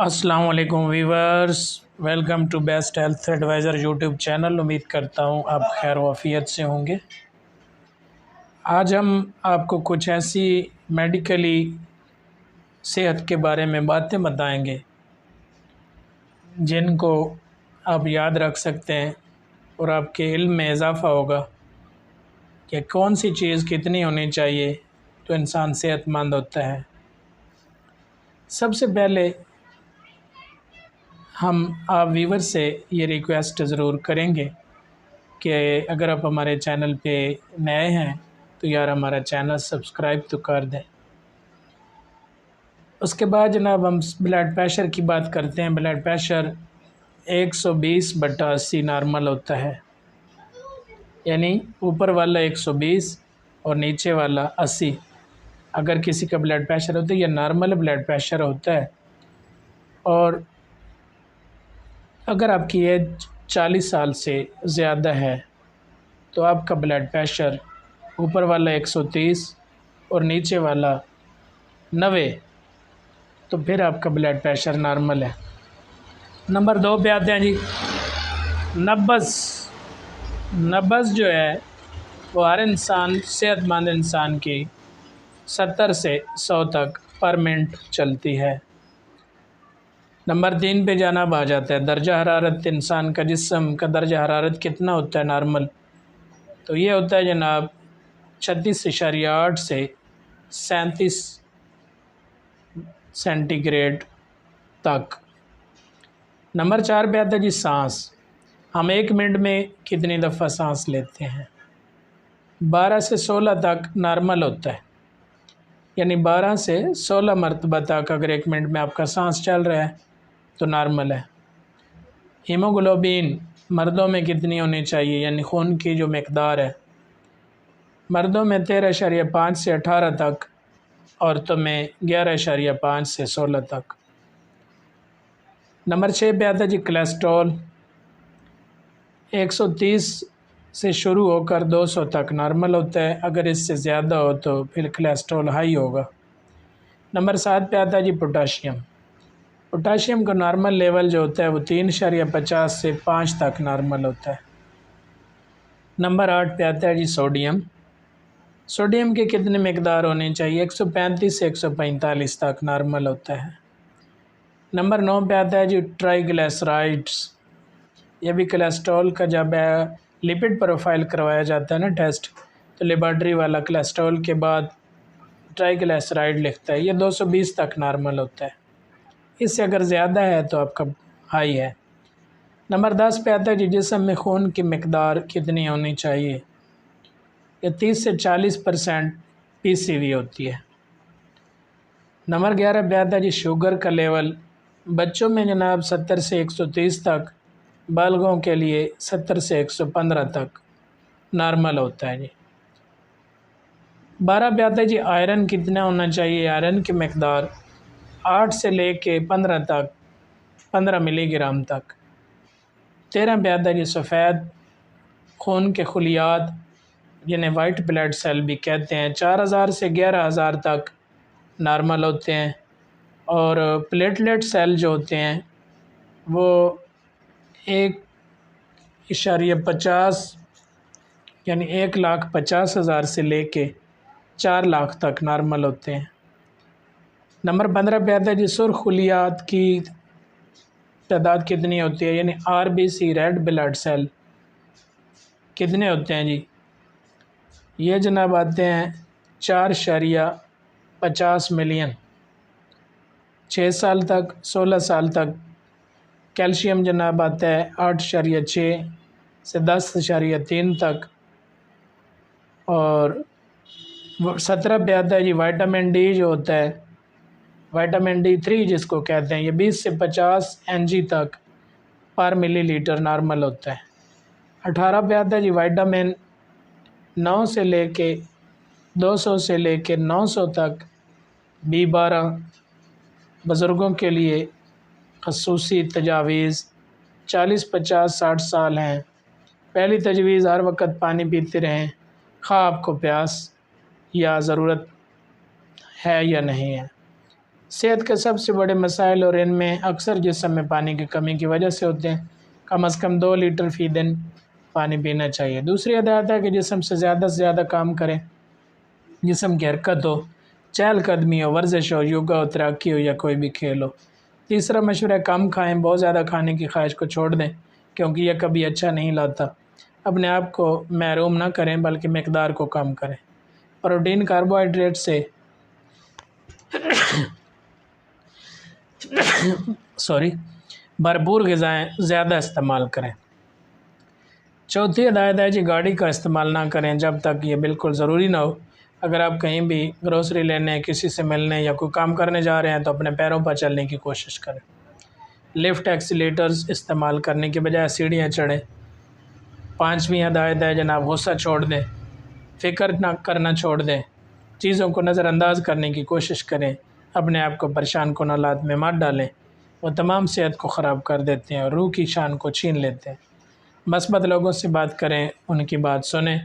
अस्सलाम वालेकुम viewers, welcome to best health advisor YouTube channel. उम्मीद करता हूँ आप खैर वाफियत से होंगे। आज हम आपको कुछ ऐसी मेडिकली सेहत के बारे में बातें बताएंगे जिनको आप याद रख सकते हैं और आपके इल्म में इजाफ़ा होगा कि कौन सी चीज़ कितनी होनी चाहिए तो इंसान सेहतमंद होता है। सबसे पहले हम आप व्यूवर से ये रिक्वेस्ट ज़रूर करेंगे कि अगर आप हमारे चैनल पे नए हैं तो यार हमारा चैनल सब्सक्राइब तो कर दें। उसके बाद जनाब हम ब्लड प्रेशर की बात करते हैं। ब्लड प्रेशर 120/80 नॉर्मल होता है, यानी ऊपर वाला 120 और नीचे वाला 80। अगर किसी का ब्लड प्रेशर होता है यह नॉर्मल ब्लड प्रेशर होता है। और अगर आपकी एज 40 साल से ज़्यादा है तो आपका ब्लड प्रेशर ऊपर वाला 130 और नीचे वाला 90, तो फिर आपका ब्लड प्रेशर नॉर्मल है। नंबर 2 पे आते हैं जी, नब्ज़। नब्ज़ जो है वो हर इंसान, सेहतमंद इंसान की 70 से 100 तक पर मिनट चलती है। नंबर 3 पे जनाब आ जाता है दर्जा हरारत। इंसान का जिस्म का दर्जा हरारत कितना होता है नॉर्मल? तो ये होता है जनाब 36.8 से 37 सेंटीग्रेड तक। नंबर 4 पे आता है जी सांस। हम 1 मिनट में कितनी दफ़ा सांस लेते हैं? 12 से 16 तक नॉर्मल होता है, यानी 12 से 16 मरतबा तक अगर 1 मिनट में आपका सांस चल रहा है तो नॉर्मल है। हीमोग्लोबिन मर्दों में कितनी होनी चाहिए, यानी खून की जो मकदार है? मर्दों में 13.5 से 18 तक, औरतों में 11.5 से 16 तक। नंबर 6 पे आता है जी कोलेस्ट्रॉल। 130 से शुरू होकर 200 तक नॉर्मल होता है, अगर इससे ज़्यादा हो तो फिर कोलेस्ट्रॉल हाई होगा। नंबर 7 पे आता है जी पोटाशियम। पोटाशियम का नॉर्मल लेवल जो होता है वो 3.50 से 5 तक नॉर्मल होता है। नंबर 8 पे आता है जी सोडियम। सोडियम के कितने मकदार होने चाहिए? 135 से 145 तक नॉर्मल होता है। नंबर 9 पे आता है जी ट्राइग्लिसराइड्स। यह भी कोलेस्ट्रॉल का जब लिपिड प्रोफाइल करवाया जाता है ना टेस्ट, तो लेबॉर्ट्री वाला कोलेस्ट्रॉल के बाद ट्राइग्लिसराइड लिखता है, ये 220 तक नॉर्मल होता है। इससे अगर ज़्यादा है तो आपका हाई है। नंबर 10 पे आता है जी जिस्म में खून की मकदार कितनी होनी चाहिए? ये 30 से 40% PCV होती है। नंबर 11 पे आता है जी शुगर का लेवल। बच्चों में जनाब 70 से 130 तक, बालगों के लिए 70 से 115 तक नॉर्मल होता है जी। 12 पे आता है जी आयरन कितना होना चाहिए? आयरन की मकदार 8 से लेके 15 तक, 15 मिलीग्राम तक। 13 पे आता है जी सफ़ेद खून के खलियात, जिन्हें वाइट ब्लड सेल भी कहते हैं, 4000 से 11000 तक नॉर्मल होते हैं। और प्लेटलेट सेल जो होते हैं वो 1.50 यानी 1,50,000 से लेके 4 लाख तक नॉर्मल होते हैं। नंबर 15 पे आता है जी सुर्ख खलियात की तादाद कितनी होती है, यानी RBC रेड ब्लड सेल कितने होते हैं जी? ये जनाब आते हैं 4.50 मिलियन। 6 साल तक, 16 साल तक कैल्शियम जनाब आता है 8.6 से 10.3 तक। और 17 पे आता है जी विटामिन डी जो होता है, विटामिन D3 जिसको कहते हैं, ये 20 से 50 mg तक पर मिलीलीटर नॉर्मल होता है। 18 पे आता है जी विटामिन 9 से लेके 200 से लेके 900 तक B12। बुज़ुर्गों के लिए खसूसी तजावीज़ 40, 50, 60 साल हैं। पहली तजवीज़ हर वक्त पानी पीते रहें, खा आपको प्यास या ज़रूरत है या नहीं है। सेहत के सबसे बड़े मसाइल और इनमें अक्सर जिस्म में पानी की कमी की वजह से होते हैं। कम से कम 2 लीटर फ़ी दिन पानी पीना चाहिए। दूसरी हदायत है कि जिस्म से ज़्यादा काम करें, जिस्म की हरकत हो, चहलकदमी हो, वर्जिश हो, योगा हो, तैराकी हो या कोई भी खेल हो। तीसरा मशवरा है कम खाएँ, बहुत ज़्यादा खाने की ख्वाहिश को छोड़ दें क्योंकि यह कभी अच्छा नहीं लाता। अपने आप को महरूम ना करें बल्कि मकदार को कम करें। प्रोटीन कार्बोहाइड्रेट से भरपूर ग़िज़ाएँ ज़्यादा इस्तेमाल करें। चौथी हिदायत है जी गाड़ी का इस्तेमाल ना करें जब तक ये बिल्कुल ज़रूरी ना हो। अगर आप कहीं भी ग्रोसरी लेने, किसी से मिलने या कोई काम करने जा रहे हैं तो अपने पैरों पर चलने की कोशिश करें। लिफ्ट एक्सीलेटर्स इस्तेमाल करने के बजाय सीढ़ियाँ चढ़ें। पाँचवीं हिदायत है जनाब गुस्सा छोड़ दें, फ़िक्र ना करना छोड़ दें, चीज़ों को नज़रअंदाज करने की कोशिश करें। अपने आप को परेशान कुन हालात में मत डालें, वो तमाम सेहत को ख़राब कर देते हैं और रूह की शान को छीन लेते हैं। मस्बत लोगों से बात करें, उनकी बात सुनें।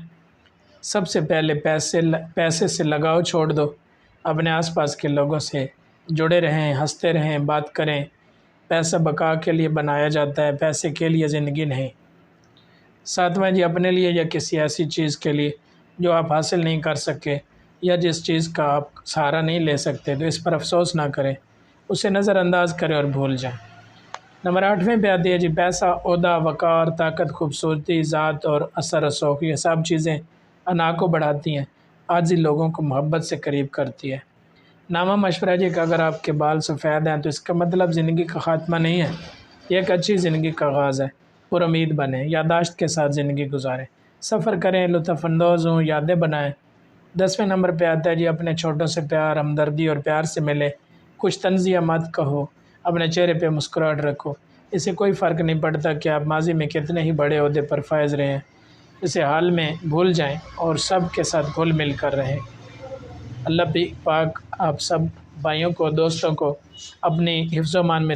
सबसे पहले पैसे से लगाव छोड़ दो। अपने आसपास के लोगों से जुड़े रहें, हंसते रहें, बात करें। पैसा बका के लिए बनाया जाता है, पैसे के लिए ज़िंदगी नहीं। सातवां जी अपने लिए या किसी ऐसी चीज़ के लिए जो आप हासिल नहीं कर सके या जिस चीज़ का आप सहारा नहीं ले सकते तो इस पर अफसोस ना करें, उसे नज़रअंदाज करें और भूल जाएं। नंबर 8वें पे आती है जी पैसा, ओहदा, वक़ार, ताकत, खूबसूरती, ज़ात और असर रसूख, ये सब चीज़ें अना को बढ़ाती हैं, आजी लोगों को मोहब्बत से करीब करती है। नामा मशवरा जी कि अगर आपके बाल सफ़ेद हैं तो इसका मतलब ज़िंदगी का ख़ात्मा नहीं है, यह एक अच्छी ज़िंदगी का आगाज़ है। पुरुमीद बने, यादाश्त के साथ ज़िंदगी गुजारें, सफ़र करें, लुत्फ़अंदोज़ हों, यादें बनाएं। 10वें नंबर पे आता है जी अपने छोटों से प्यार, हमदर्दी और प्यार से मिले। कुछ तंज़िया मत कहो, अपने चेहरे पे मुस्कुराहट रखो। इससे कोई फ़र्क नहीं पड़ता कि आप माजी में कितने ही बड़े ओहदे पर फायज़ रहे हैं, इसे हाल में भूल जाएं और सब के साथ घुल मिल कर रहें। अल्लाह पाक आप सब भाइयों को, दोस्तों को अपनी हिफ्ज़-ओ-मान में